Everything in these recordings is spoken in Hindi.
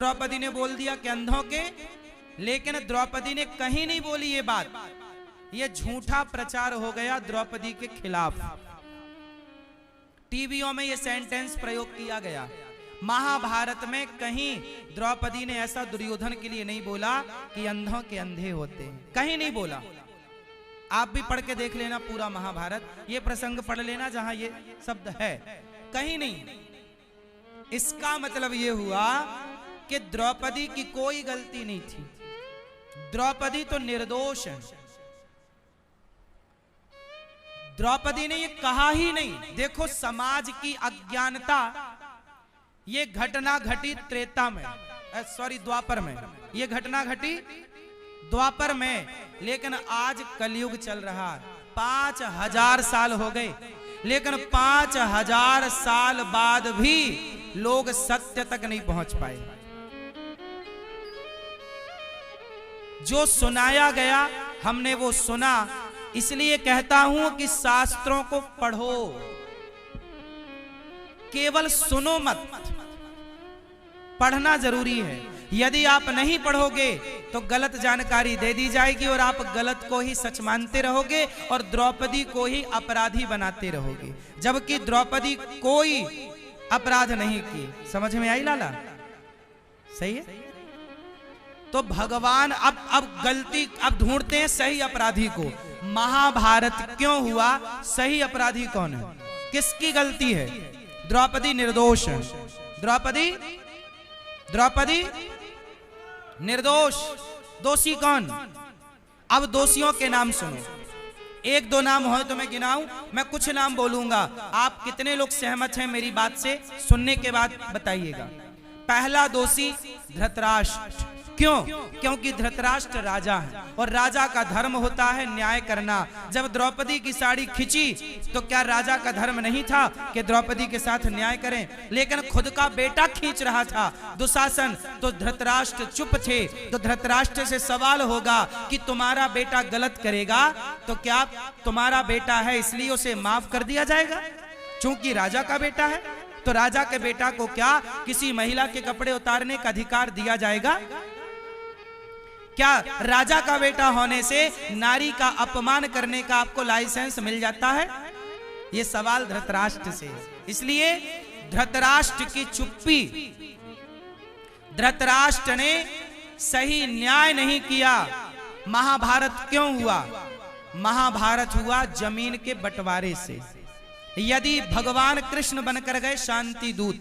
द्रौपदी ने बोल दिया कि अंधों के, लेकिन द्रौपदी ने कहीं नहीं बोली ये बात। ये झूठा प्रचार हो गया द्रौपदी के खिलाफ। टीवियों में ये सेंटेंस प्रयोग किया गया। महाभारत में कहीं द्रौपदी ने ऐसा दुर्योधन के लिए नहीं बोला कि अंधों के अंधे होते हैं, कहीं नहीं बोला। आप भी पढ़ के देख लेना पूरा महाभारत, ये प्रसंग पढ़ लेना जहां ये शब्द है, कहीं नहीं। इसका मतलब ये हुआ कि द्रौपदी की कोई गलती नहीं थी, द्रौपदी तो निर्दोष है। द्रौपदी ने ये कहा ही नहीं। देखो समाज की अज्ञानता, ये घटना घटी त्रेता में, सॉरी द्वापर में, ये घटना घटी द्वापर में, लेकिन आज कलयुग चल रहा है। 5000 साल हो गए, लेकिन 5000 साल बाद भी लोग सत्य तक नहीं पहुंच पाए। जो सुनाया गया हमने वो सुना। इसलिए कहता हूं कि शास्त्रों को पढ़ो, केवल सुनो मत, पढ़ना जरूरी है। यदि आप नहीं पढ़ोगे तो गलत जानकारी दे दी जाएगी और आप गलत को ही सच मानते रहोगे और द्रौपदी को ही अपराधी बनाते रहोगे, जबकि द्रौपदी कोई अपराध नहीं की। समझ में आई लाला? सही है। तो भगवान अब गलती, अब ढूंढते हैं सही अपराधी को। महाभारत क्यों हुआ? सही अपराधी कौन है? किसकी गलती है? द्रौपदी निर्दोष है। द्रौपदी निर्दोष। दोषी कौन? अब दोषियों के नाम सुनो। एक दो नाम हो तो मैं गिनाऊं, मैं कुछ नाम बोलूंगा, आप कितने लोग सहमत हैं मेरी बात से, सुनने के बाद बताइएगा। पहला दोषी धृतराष्ट्र। क्यों? क्योंकि धृतराष्ट्र राजा है और राजा का धर्म होता है न्याय करना। जब द्रौपदी की साड़ी खिंची तो क्या राजा का धर्म नहीं था कि द्रौपदी के साथ न्याय करें? लेकिन खुद का बेटा खींच रहा था दुशासन, तो धृतराष्ट्र चुप थे। तो धृतराष्ट्र से सवाल होगा कि तुम्हारा बेटा गलत करेगा तो क्या तुम्हारा बेटा है इसलिए उसे माफ कर दिया जाएगा चूंकि राजा का बेटा है? तो राजा के बेटा को क्या किसी महिला के कपड़े उतारने का अधिकार दिया जाएगा? क्या राजा का बेटा होने से नारी का अपमान करने का आपको लाइसेंस मिल जाता है? ये सवाल धृतराष्ट्र से। इसलिए धृतराष्ट्र की चुप्पी, धृतराष्ट्र ने सही न्याय नहीं किया। महाभारत क्यों हुआ? महाभारत हुआ जमीन के बंटवारे से। यदि भगवान कृष्ण बनकर गए शांति दूत,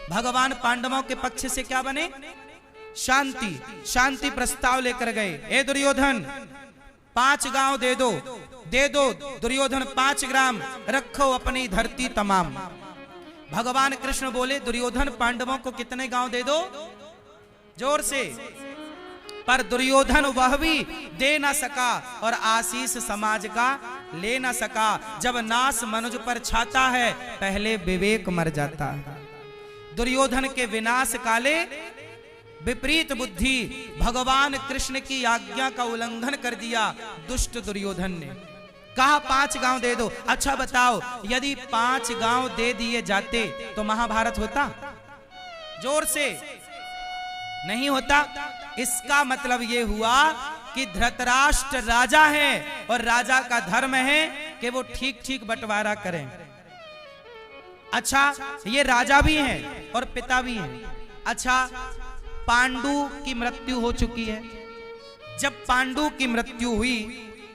भगवान पांडवों के पक्ष से क्या बने? शांति प्रस्ताव लेकर गए। ए दुर्योधन 5 गांव दे दो दुर्योधन 5 ग्राम रखो अपनी धरती तमाम। भगवान कृष्ण बोले दुर्योधन पांडवों को कितने गांव दे दो? जोर से। पर दुर्योधन वह भी दे ना सका और आशीष समाज का ले ना सका। जब नाश मनुज पर छाता है पहले विवेक मर जाता है। दुर्योधन के विनाश काले विपरीत बुद्धि, भगवान कृष्ण की आज्ञा का उल्लंघन कर दिया दुष्ट दुर्योधन ने। कहा 5 गांव दे दो। अच्छा बताओ, यदि 5 गांव दे दिए जाते तो महाभारत होता? जोर से। नहीं होता। इसका मतलब यह हुआ कि धृतराष्ट्र राजा है और राजा का धर्म है कि वो ठीक ठीक बंटवारा करें। अच्छा, ये राजा भी हैं और पिता भी हैं। अच्छा, पांडु की मृत्यु हो चुकी है। जब पांडु की मृत्यु हुई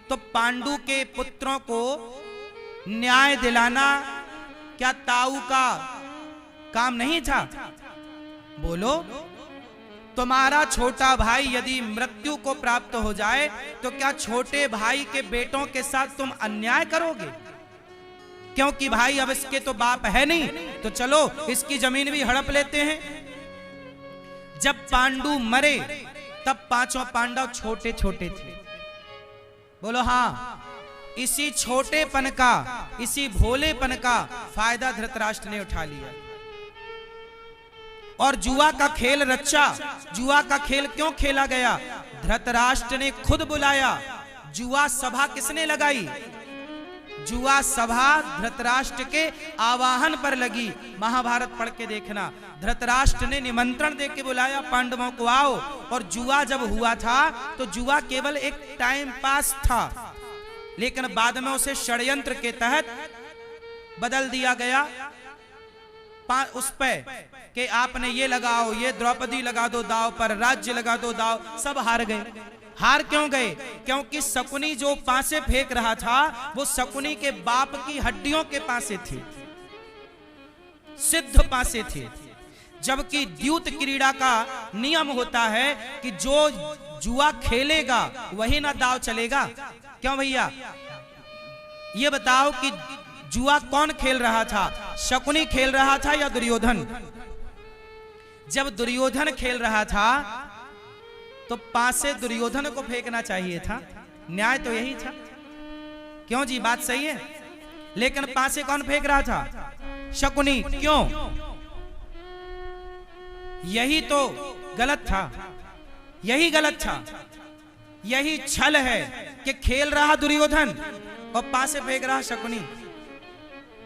तो पांडु के पुत्रों को न्याय दिलाना क्या ताऊ का काम नहीं था? बोलो। तुम्हारा छोटा भाई यदि मृत्यु को प्राप्त हो जाए तो क्या छोटे भाई के बेटों के साथ तुम अन्याय करोगे? क्योंकि भाई अब इसके तो बाप है नहीं, तो चलो इसकी जमीन भी हड़प लेते हैं। जब पांडु मरे तब 5 पांडव छोटे छोटे थे। बोलो हाँ। इसी छोटेपन का, इसी भोलेपन का फायदा धृतराष्ट्र ने उठा लिया और जुआ का खेल रचा। जुआ का खेल क्यों खेला गया? धृतराष्ट्र ने खुद बुलाया। जुआ सभा किसने लगाई? जुआ सभा धृतराष्ट्र के आवाहन पर लगी। महाभारत पढ़ के देखना, धृतराष्ट्र ने निमंत्रण दे के बुलाया पांडवों को, आओ। और जुआ जब हुआ था तो जुआ केवल एक टाइम पास था, लेकिन बाद में उसे षड्यंत्र के तहत बदल दिया गया उस पे कि आपने ये लगाओ, ये द्रौपदी लगा दो दाव पर, राज्य लगा दो दाव। सब हार गए। हार क्यों गए? क्योंकि शकुनी जो पासे फेंक रहा था वो शकुनी के बाप की हड्डियों के पासे थे, सिद्ध पासे थे। जबकि द्यूत क्रीड़ा का नियम होता है कि जो जुआ खेलेगा वही ना दाव चलेगा। क्यों भैया? ये बताओ कि जुआ कौन खेल रहा था? शकुनी खेल रहा था या दुर्योधन? जब दुर्योधन खेल रहा था तो पासे दुर्योधन को फेंकना चाहिए था, न्याय तो यही था। क्यों जी? बात सही है। लेकिन पासे कौन फेंक रहा था? शकुनी। क्यों? यही तो गलत था, यही गलत था, यही छल है कि खेल रहा दुर्योधन और पासे फेंक रहा शकुनी,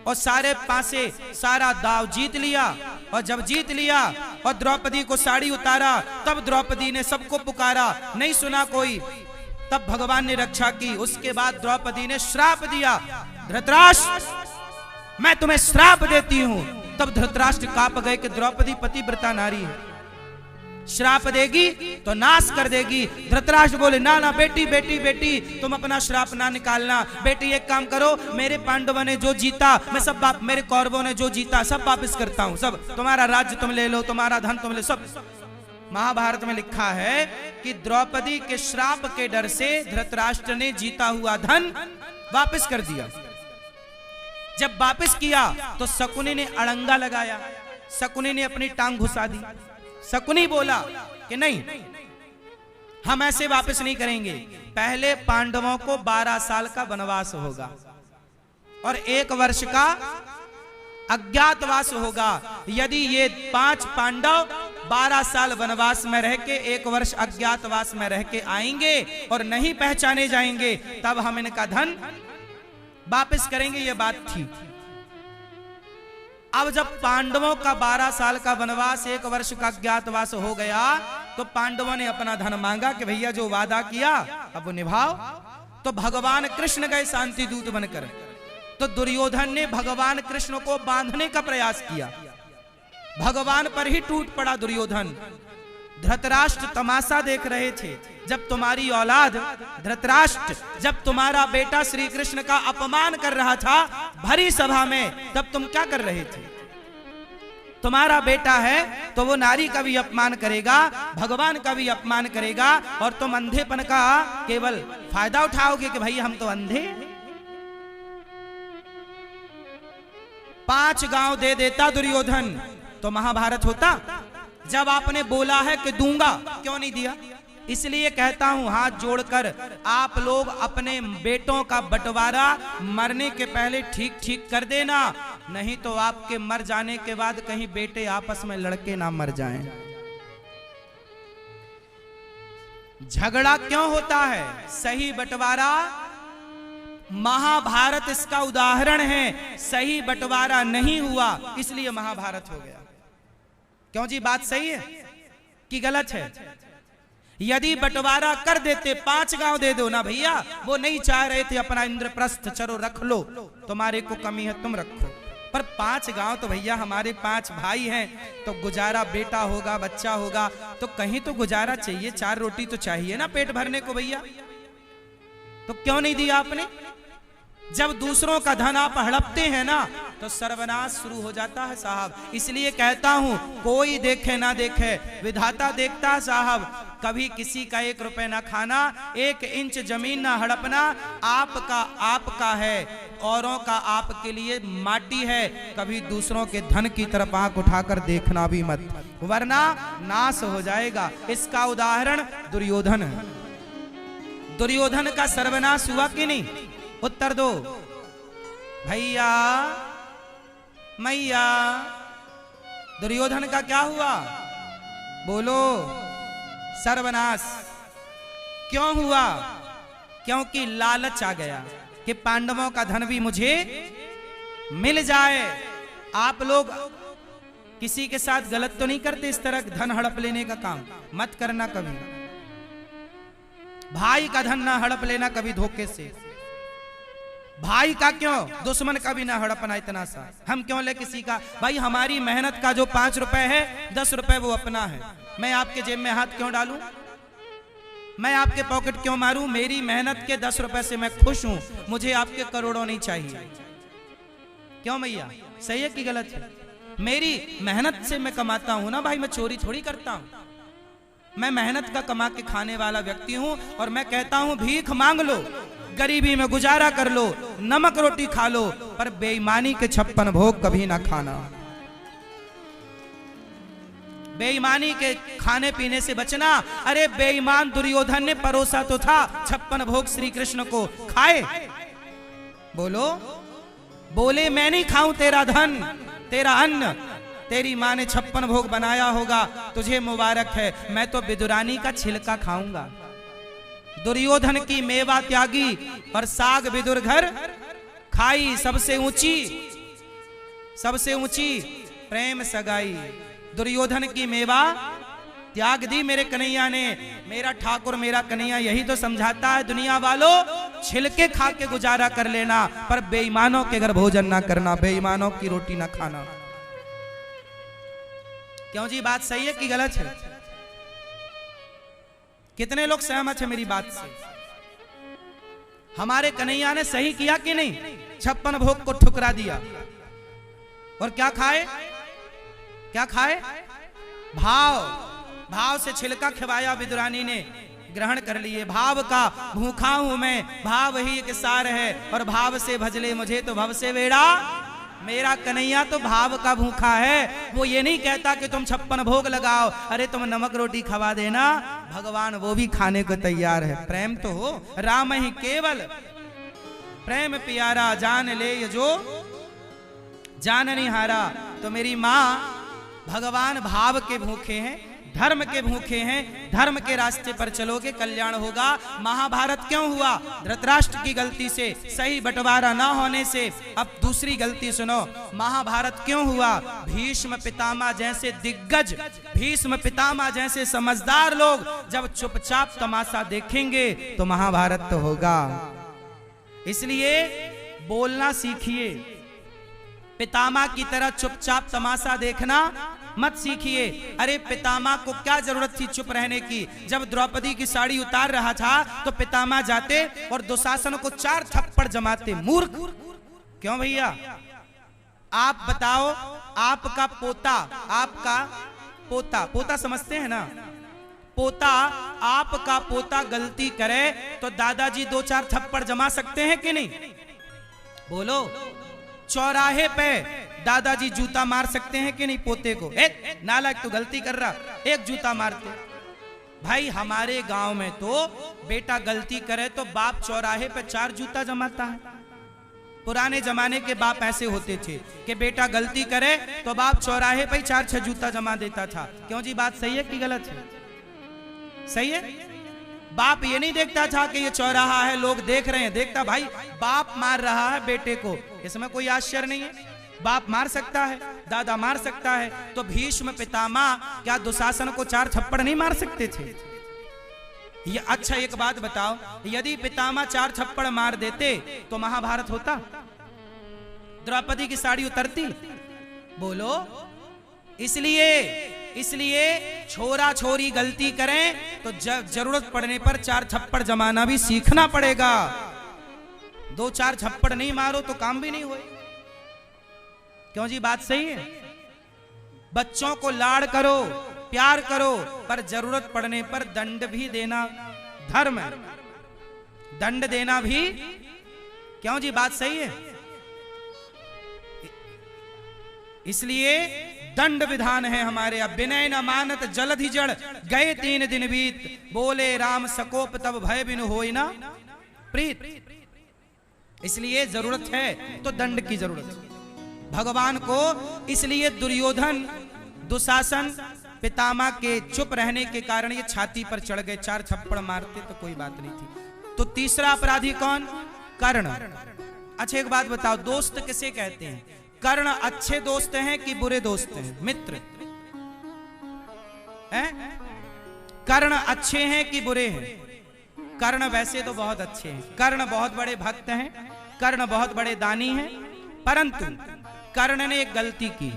और सारे पासे सारा दाव जीत लिया। और जब जीत लिया और द्रौपदी को साड़ी उतारा, तब द्रौपदी ने सबको पुकारा, नहीं सुना कोई, तब भगवान ने रक्षा की। उसके बाद द्रौपदी ने श्राप दिया, धृतराष्ट्र मैं तुम्हें श्राप देती हूं। तब धृतराष्ट्र कांप गए कि द्रौपदी पतिव्रता नारी है, श्राप देगी तो नाश कर देगी। धृतराष्ट्र बोले, ना ना बेटी बेटी बेटी, तुम अपना श्राप ना निकालना। बेटी एक काम करो, मेरे पांडवों ने जो जीता मैं सब मेरे कौरवों ने जो जीता सब वापस करता हूं, सब तुम्हारा राज्य तुम ले लो, तुम्हारा धन तुम ले, सब। महाभारत में लिखा है कि द्रौपदी के श्राप के डर से धृतराष्ट्र ने जीता हुआ धन वापस कर दिया। जब वापस किया तो शकुनी ने अड़ंगा लगाया, शकुनी ने अपनी टांग घुसा दी। शकुनी बोला कि नहीं, हम ऐसे वापस नहीं करेंगे। पहले पांडवों को 12 साल का वनवास होगा और 1 वर्ष का अज्ञातवास होगा। यदि ये 5 पांडव 12 साल वनवास में रह के 1 वर्ष अज्ञातवास में रह के आएंगे और नहीं पहचाने जाएंगे, तब हम इनका धन वापस करेंगे। ये बात थी। अब जब पांडवों का 12 साल का वनवास 1 वर्ष का अज्ञातवास हो गया तो पांडवों ने अपना धन मांगा कि भैया जो वादा किया अब वो निभाओ। तो भगवान कृष्ण गए शांति दूत बनकर। तो दुर्योधन ने भगवान कृष्ण को बांधने का प्रयास किया, भगवान पर ही टूट पड़ा दुर्योधन। धृतराष्ट्र तमाशा देख रहे थे। जब तुम्हारी औलाद धृतराष्ट्र, जब तुम्हारा बेटा श्री कृष्ण का अपमान कर रहा था भरी सभा में, तब तुम क्या कर रहे थे? तुम्हारा बेटा है तो वो नारी का भी अपमान करेगा, भगवान का भी अपमान करेगा, और तुम अंधेपन का केवल फायदा उठाओगे कि भाई हम तो अंधे। 5 गांव दे देता दुर्योधन तो महाभारत होता। जब आपने बोला है कि दूंगा, क्यों नहीं दिया? इसलिए कहता हूं हाथ जोड़कर, आप लोग अपने बेटों का बंटवारा मरने के पहले ठीक ठीक कर देना, नहीं तो आपके मर जाने के बाद कहीं बेटे आपस में लड़के ना मर जाएं। झगड़ा क्यों होता है? सही बंटवारा, महाभारत इसका उदाहरण है। सही बंटवारा नहीं हुआ इसलिए महाभारत हो गया। क्यों जी? बात सही है कि गलत है? यदि बंटवारा कर देते, 5 गांव दे दो ना भैया, वो नहीं चाह रहे थे अपना इंद्रप्रस्थ, चलो रख लो, तुम्हारे को कमी है तुम रखो, पर 5 गांव तो भैया हमारे 5 भाई हैं, तो गुजारा, बेटा होगा बच्चा होगा तो कहीं तो गुजारा चाहिए, 4 रोटी तो चाहिए ना पेट भरने को भैया। तो क्यों नहीं दिया आपने? जब दूसरों का धन आप हड़पते हैं ना तो सर्वनाश शुरू हो जाता है साहब। इसलिए कहता हूं कोई देखे ना देखे, विधाता देखता है साहब। कभी किसी का 1 रुपए ना खाना, 1 इंच जमीन ना हड़पना। आपका आपका है, औरों का आपके लिए माटी है। कभी दूसरों के धन की तरफ आंख उठाकर देखना भी मत, वरना नाश हो जाएगा। इसका उदाहरण दुर्योधन है। दुर्योधन का सर्वनाश हुआ कि नहीं? उत्तर दो भैया मैया। दुर्योधन का क्या हुआ? बोलो। सर्वनाश। क्यों हुआ? क्योंकि लालच आ गया। कि पांडवों का धन भी मुझे मिल जाए। आप लोग किसी के साथ गलत तो नहीं करते, इस तरह धन हड़प लेने का काम मत करना कभी। भाई का धन ना हड़प लेना कभी धोखे से। भाई का क्यों, दुश्मन का भी ना हड़पना इतना सा। हम क्यों ले किसी का? भाई हमारी मेहनत का जो 5 रुपए है 10 रुपए वो अपना है। मैं आपके जेब में हाथ क्यों डालूं? मैं आपके पॉकेट क्यों मारूं? मेरी मेहनत के 10 रुपए से मैं खुश हूं, मुझे आपके करोड़ों नहीं चाहिए। क्यों भैया, सही है कि गलत है? मेरी मेहनत से मैं कमाता हूं ना भाई, मैं चोरी थोड़ी करता हूं। मैं मेहनत का कमा के खाने वाला व्यक्ति हूं और मैं कहता हूं भीख मांग लो, गरीबी में गुजारा कर लो, नमक रोटी खा लो, पर बेईमानी के 56 भोग कभी ना खाना। बेईमानी के खाने पीने से बचना। अरे बेईमान दुर्योधन ने परोसा तो था 56 भोग श्री कृष्ण को, खाए? बोलो, बोले मैं नहीं खाऊं तेरा धन, तेरा अन्न। तेरी माँ ने 56 भोग बनाया होगा, तुझे मुबारक है, मैं तो विदुरानी का छिलका खाऊंगा। दुर्योधन की मेवा त्यागी और साग विदुर घर खाई। सबसे ऊंची प्रेम सगाई। दुर्योधन की मेवा त्याग दी मेरे कन्हैया ने। मेरा ठाकुर मेरा कन्हैया यही तो समझाता है, दुनिया वालों छिलके खा के गुजारा कर लेना, पर बेईमानों के घर भोजन ना करना, बेईमानों की रोटी ना खाना। क्यों जी, बात सही है कि गलत है? कितने लोग सहमत है मेरी बात से? हमारे कन्हैया ने सही किया कि नहीं? 56 भोग को ठुकरा दिया और क्या खाए? क्या खाए? भाव से छिलका खिलाया विदुरानी ने, ग्रहण कर लिए। भाव का भूखा हूं मैं, भाव ही एक सार है, और भाव से भजले मुझे तो भव से वेड़ा। मेरा कन्हैया तो भाव का भूखा है। वो ये नहीं कहता कि तुम 56 भोग लगाओ, अरे तुम नमक रोटी खवा देना, भगवान वो भी खाने को तैयार है। प्रेम तो हो, राम ही केवल प्रेम प्यारा, जान ले जो जान नहीं हारा। तो मेरी माँ, भगवान भाव के भूखे हैं, धर्म के भूखे हैं। धर्म के रास्ते पर चलोगे कल्याण होगा। महाभारत क्यों हुआ? धृतराष्ट्र की गलती से, सही बंटवारा ना होने से। अब दूसरी गलती सुनो, महाभारत क्यों हुआ? भीष्म पितामह जैसे दिग्गज, भीष्म पितामह जैसे समझदार लोग जब चुपचाप तमाशा देखेंगे तो महाभारत तो होगा। इसलिए बोलना सीखिए, पितामह की तरह चुपचाप तमाशा देखना मत सीखिए। अरे पितामह को क्या जरूरत थी चुप रहने की? जब द्रौपदी की साड़ी उतार रहा था तो पितामह जाते और दुशासन को 4 थप्पड़ जमाते। मूर्ख! क्यों भैया? आप बताओ, आपका पोता समझते हैं ना? आपका पोता गलती करे तो दादाजी 2-4 थप्पड़ जमा सकते हैं कि नहीं? बोलो। चौराहे पे दादाजी जूता मार सकते हैं कि नहीं पोते को? नालायक तू गलती कर रहा, एक जूता मारते। भाई हमारे गांव में तो बेटा गलती करे तो बाप चौराहे पे 4 जूता जमाता है। पुराने जमाने के बाप ऐसे होते थे कि बेटा गलती करे तो बाप चौराहे पे 4-6 जूता जमा देता था। क्यों जी, बात सही है कि गलत है? सही है। बाप ये नहीं देखता था कि ये चौराहा है, लोग देख रहे हैं, देखता भाई बाप मार रहा है बेटे को, इसमें कोई आश्चर्य नहीं है। बाप मार सकता है, दादा मार सकता है, तो भीष्म पितामह क्या दुशासन को 4 थप्पड़ नहीं मार सकते थे? ये अच्छा एक बात बताओ, यदि पितामह 4 थप्पड़ मार देते तो महाभारत होता? द्रौपदी की साड़ी उतरती? बोलो। इसलिए छोरा छोरी गलती करें तो जरूरत पड़ने पर 4 थप्पड़ जमाना भी सीखना पड़ेगा। 2-4 थप्पड़ नहीं मारो तो काम भी नहीं होए। क्यों जी, बात सही है? बच्चों को लाड़ करो, प्यार करो, पर जरूरत पड़ने पर दंड भी देना धर्म है। दंड देना भी, क्यों जी, बात सही है? इसलिए दंड विधान है हमारे। अब विनय न मानत जलधि जड़, गए 3 दिन बीत, बोले राम सकोप तब भय बिनु होई ना प्रीत। इसलिए जरूरत है तो दंड की जरूरत है भगवान को। इसलिए दुर्योधन दुशासन पितामह के चुप रहने के कारण ये छाती पर चढ़ गए, 4 थप्पड़ मारते तो कोई बात नहीं थी। तो तीसरा अपराधी कौन? कर्ण। अच्छा एक बात बताओ, दोस्त किसे कहते हैं? कर्ण अच्छे दोस्त हैं कि बुरे दोस्त हैं? मित्र हैं? कर्ण अच्छे हैं कि बुरे हैं? कर्ण वैसे तो बहुत अच्छे हैं, कर्ण बहुत बड़े भक्त हैं, कर्ण बहुत बड़े दानी हैं, परंतु कर्ण ने एक गलती की।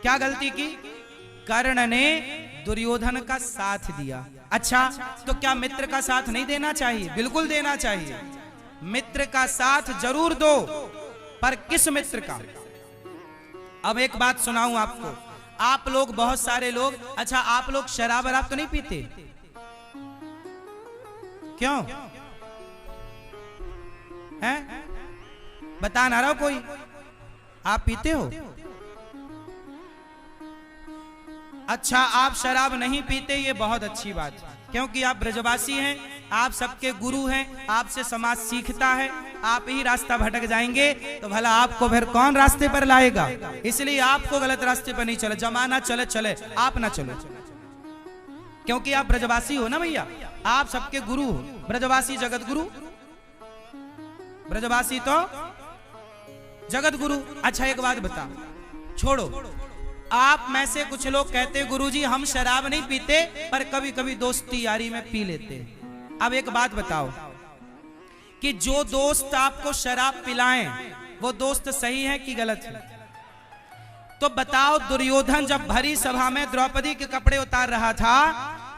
क्या गलती की? कर्ण ने दुर्योधन का साथ दिया। अच्छा तो क्या मित्र का साथ नहीं देना चाहिए? बिल्कुल देना चाहिए, मित्र का साथ जरूर दो, पर किस मित्र का? अब एक बात सुनाऊं आपको, आप लोग बहुत सारे लोग, अच्छा आप लोग शराब वराब तो नहीं पीते? क्यों हैं? बता ना रहा कोई, आप पीते हो? अच्छा आप शराब नहीं पीते, ये बहुत अच्छी बात है, क्योंकि आप ब्रजवासी हैं, आप सबके गुरु हैं, आपसे समाज सीखता है। आप ही रास्ता भटक जाएंगे तो भला आपको फिर कौन रास्ते पर लाएगा? इसलिए आपको गलत रास्ते पर नहीं चले, जमाना चले चले, आप ना चलो, क्योंकि आप ब्रजवासी हो ना भैया, आप सबके गुरु हो। ब्रजवासी जगत गुरु, ब्रजवासी तो जगत गुरु। अच्छा एक बात बता, छोड़ो, आप में से कुछ लोग कहते गुरुजी हम शराब नहीं पीते, पर कभी कभी दोस्ती यारी में पी लेते। अब एक बात बताओ कि जो दोस्त आपको शराब पिलाएं वो दोस्त सही है कि गलत है? तो बताओ, दुर्योधन जब भरी सभा में द्रौपदी के कपड़े उतार रहा था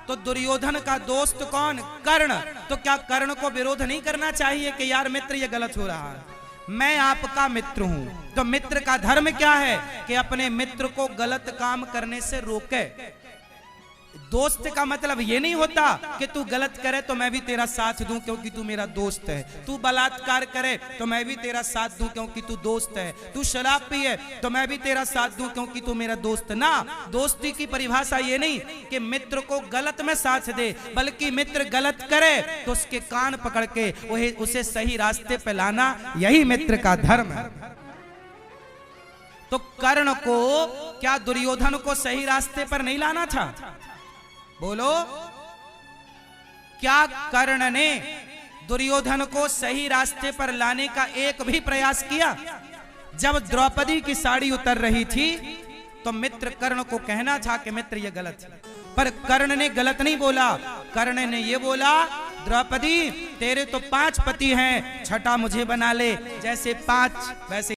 तो दुर्योधन का दोस्त कौन? कर्ण। तो क्या कर्ण को विरोध नहीं करना चाहिए कि यार मित्र ये गलत हो रहा है, मैं आपका मित्र हूं? तो मित्र का धर्म क्या है कि अपने मित्र को गलत काम करने से रोके। दोस्त का मतलब ये नहीं होता कि तू गलत करे तो मैं भी तेरा साथ दूं क्योंकि तू मेरा दोस्त है, तू बलात्कार करे तो मैं भी तेरा साथ दूं क्योंकि तू दोस्त है, तू शराब पिए तो मैं भी तेरा साथ दूं क्योंकि तू मेरा दोस्त। ना, दोस्ती की परिभाषा ये नहीं कि मित्र को गलत में साथ दे, बल्कि मित्र गलत करे तो उसके कान पकड़ के उसे सही रास्ते पे लाना, यही मित्र का धर्म है। तो कर्ण को क्या दुर्योधन को सही रास्ते पर नहीं लाना था? बोलो, क्या कर्ण ने दुर्योधन को सही रास्ते पर लाने का एक भी प्रयास किया? जब द्रौपदी की साड़ी उतर रही थी तो मित्र कर्ण को कहना था कि मित्र ये गलत है, पर कर्ण ने गलत नहीं बोला। कर्ण ने ये बोला, द्रौपदी तेरे तो 5 पति हैं, छठा मुझे बना ले, जैसे 5 वैसे